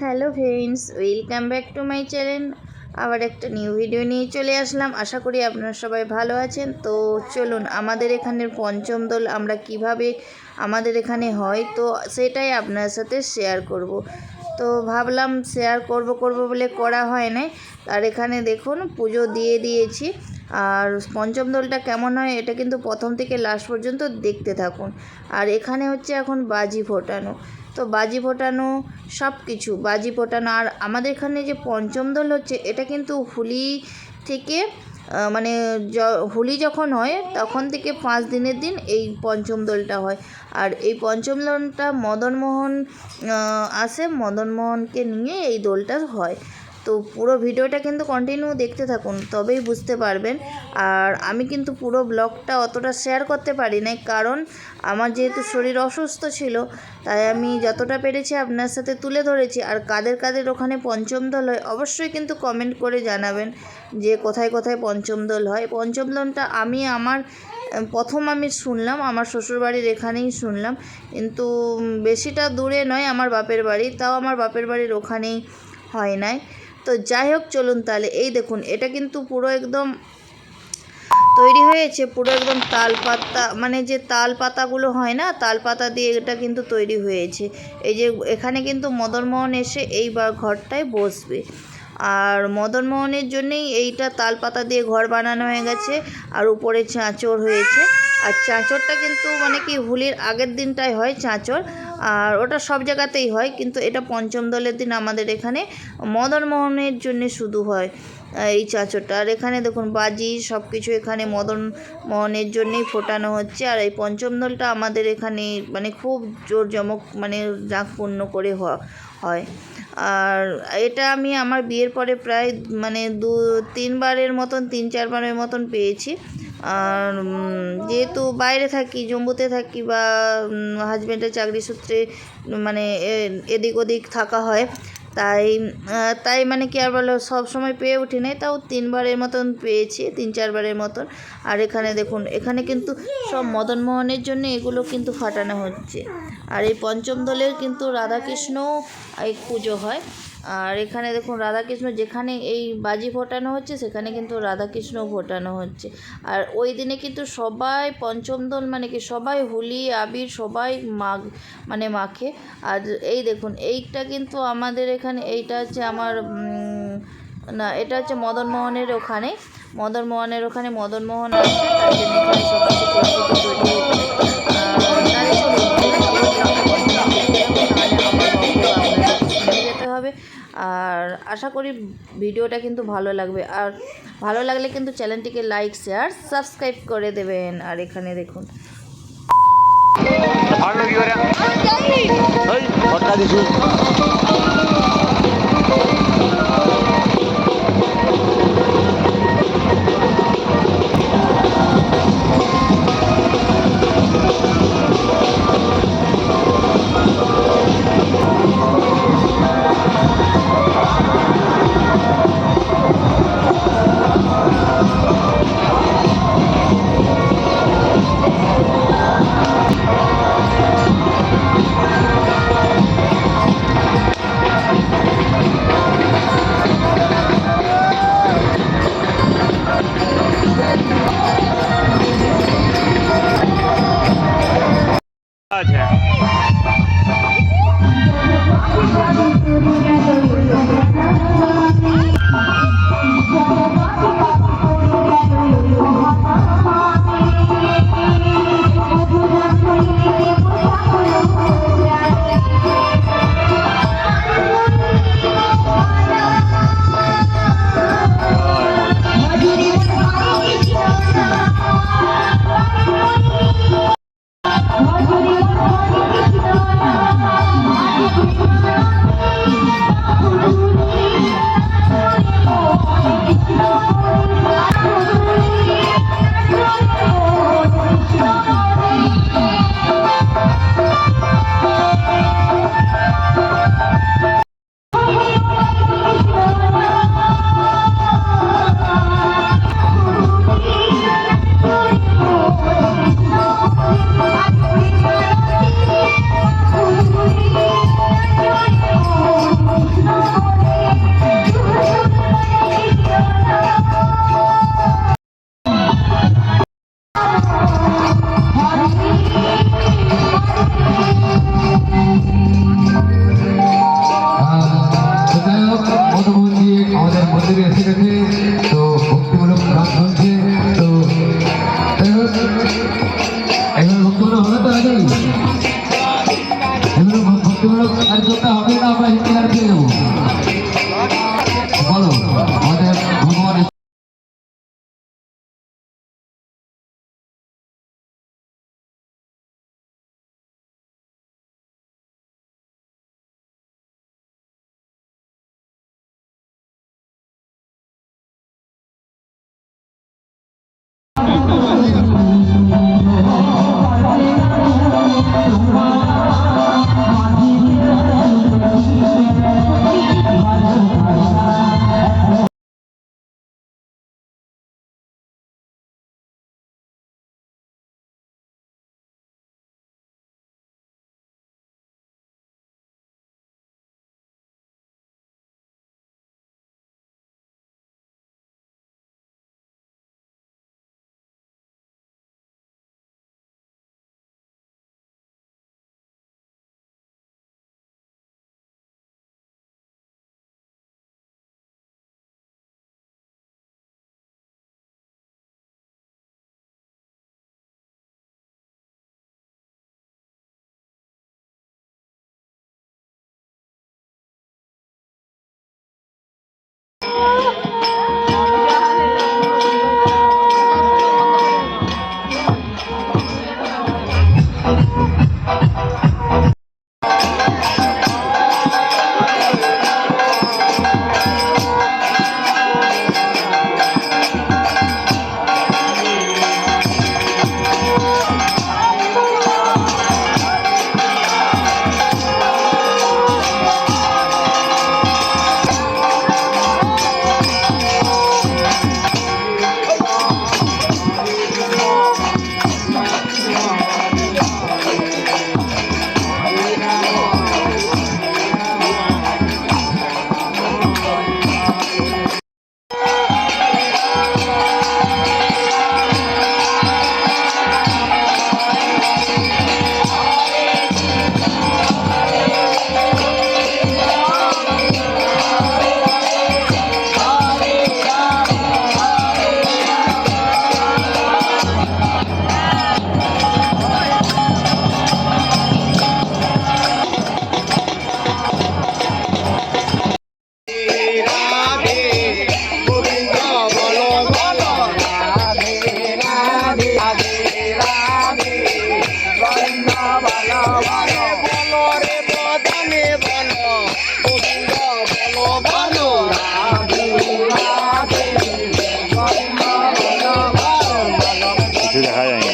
Hello friends, welcome back to my channel. আবার একটা new video নিয়ে চলে আসলাম। আশা করি আপনারা সবাই ভালো আছেন। তো চলুন, আমাদের এখানের পঞ্চম দোল আমরা কিভাবে আমাদের এখানে হয় তো সেটাই আপনার সাথে শেয়ার করব। তো ভাবলাম শেয়ার করব বলে করা হয় না। আর এখানে দেখুন পুজো দিয়ে দিয়েছি। আর পঞ্চম দোলটা কেমন হয় এটা কিন্তু প্রথম থেকে লাস্ট পর্যন্ত দেখতে থাকুন। আর এখানে হচ্ছে এখন বাজি ফোটানো। তো বাজি ফোটানো সব কিছু বাজি ফোটানো। আর আমাদের এখানে যে পঞ্চম দোল হচ্ছে এটা কিন্তু হোলি থেকে মানে হোলি যখন হয় তখন থেকে 5 দিনের দিন এই পঞ্চম দোলটা হয়। আর এই পঞ্চম দোলটা মদনমোহন আসে, মদনমোহনকে নিয়ে এই দোলটা হয়। তো পুরো ভিডিওটা কিন্তু কন্টিনিউ দেখতে থাকুন, তবেই বুঝতে পারবেন। আর আমি কিন্তু পুরো ব্লগটা অতটা শেয়ার করতে পারি না, কারণ আমার যেহেতু শরীর অসুস্থ ছিল, তাই আমি যতটা পেরেছি আপনার সাথে তুলে ধরেছি। আর কাদের কাদের ওখানে পঞ্চম দোল হয় অবশ্যই কিন্তু কমেন্ট করে জানাবেন যে কোথায় কোথায় পঞ্চম দোল হয়। পঞ্চম দোলটা প্রথম আমি শুনলাম আমার শ্বশুরবাড়ির এখানেই শুনলাম, কিন্তু বেশিটা দূরে নয় আমার বাপের বাড়ি, তাও আমার বাপের বাড়ির ওখানেই হয় নাই। তো যাই হোক, চলুন তাহলে। এই দেখুন, এটা কিন্তু পুরো একদম তৈরি হয়েছে, পুরো একদম তাল পাতা, মানে যে তাল পাতাগুলো হয় না, তাল পাতা দিয়ে এটা কিন্তু তৈরি হয়েছে। এই যে এখানে কিন্তু মদনমোহন এসে এই ঘরটায় বসবে। আর মদনমোহনের জন্যেই এইটা তাল পাতা দিয়ে ঘর বানানো হয়ে গেছে। আর উপরে চাঁচর হয়েছে। আর চাঁচরটা কিন্তু মানে কি হোলির আগের দিনটাই হয় চাঁচর, আর ওটা সব জায়গাতেই হয়, কিন্তু এটা পঞ্চম দোলের দিন আমাদের এখানে মদনমোহনের জন্য শুধু হয় এই চাঁচরটা। আর এখানে দেখুন বাজি সব কিছু এখানে মদনমোহনের জন্যেই ফোটানো হচ্ছে। আর এই পঞ্চম দোলটা আমাদের এখানে মানে খুব জোরজমক, মানে জাঁকপূর্ণ করে হয়। আর এটা আমি আমার বিয়ের পরে প্রায় মানে 3-4বারের মতন পেয়েছি। আর যেহেতু বাইরে থাকি, জম্মুতে থাকি, বা হাজব্যান্ডের চাকরি সূত্রে মানে এদিক ওদিক থাকা হয়, তাই মানে কি আর বলো, সব সময় পেয়ে উঠি নাই, তাও 3বারের মতন পেয়েছি, 3-4বারের মতন। আর এখানে দেখুন, এখানে কিন্তু সব মদনমোহনের জন্য এগুলো কিন্তু ফাটানো হচ্ছে। আর এই পঞ্চম দোলের কিন্তু রাধাকৃষ্ণ এই পুজো হয়। আর এখানে দেখুন রাধাকৃষ্ণ, যেখানে এই বাজি ফোটানো হচ্ছে সেখানে কিন্তু রাধাকৃষ্ণ ফোটানো হচ্ছে। আর ওই দিনে কিন্তু সবাই পঞ্চম দোল মানে কি সবাই হোলি আবির সবাই মাখে। আর এই দেখুন, এইটা কিন্তু আমাদের এখানে, এইটা হচ্ছে আমার না, এটা হচ্ছে মদনমোহনের ওখানে মদনমোহন আসবে, তার জন্য এখানে সব কিছু প্রস্তুতি তৈরি হচ্ছে। তাহলে চলুন, যেতে হবে। আর আশা করি ভিডিওটা কিন্তু ভালো লাগবে। আর ভালো লাগলে কিন্তু চ্যানেলটিকে লাইক, শেয়ার, সাবস্ক্রাইব করে দেবেন। আর এখানে দেখুন করতে হবে না আমরা হিন্দিয়ার কেউ বলো আমাদের ভগবান দেখা যায়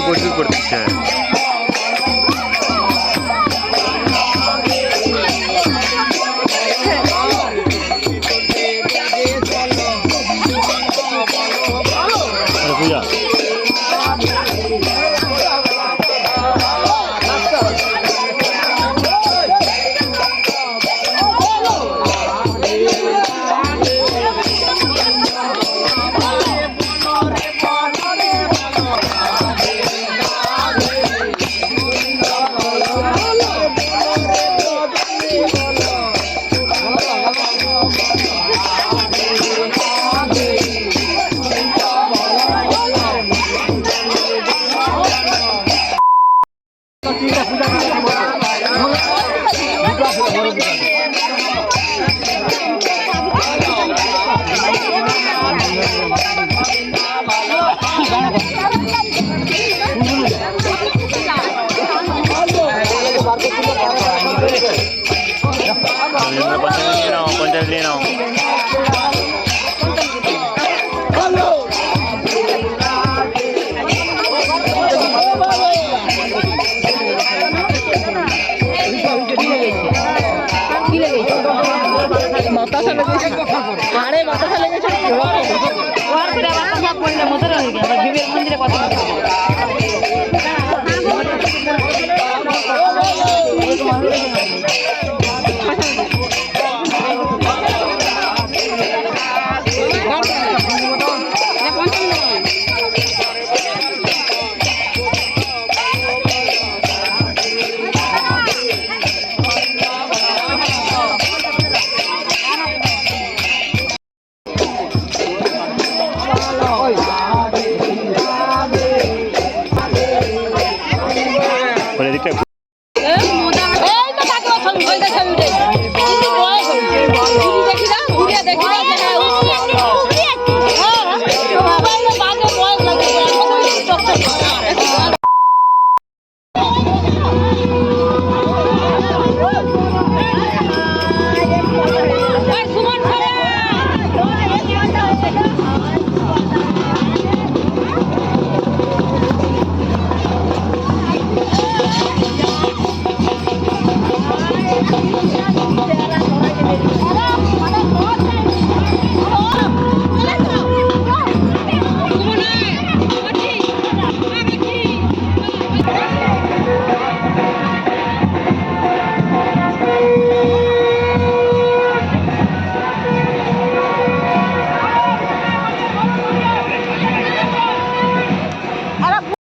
প্রচুর করতেছে পূজা पंचायत ले नाओ বাতাসা লেগেছে আরে বাতাসা লেগেছে মন্দিরে কথা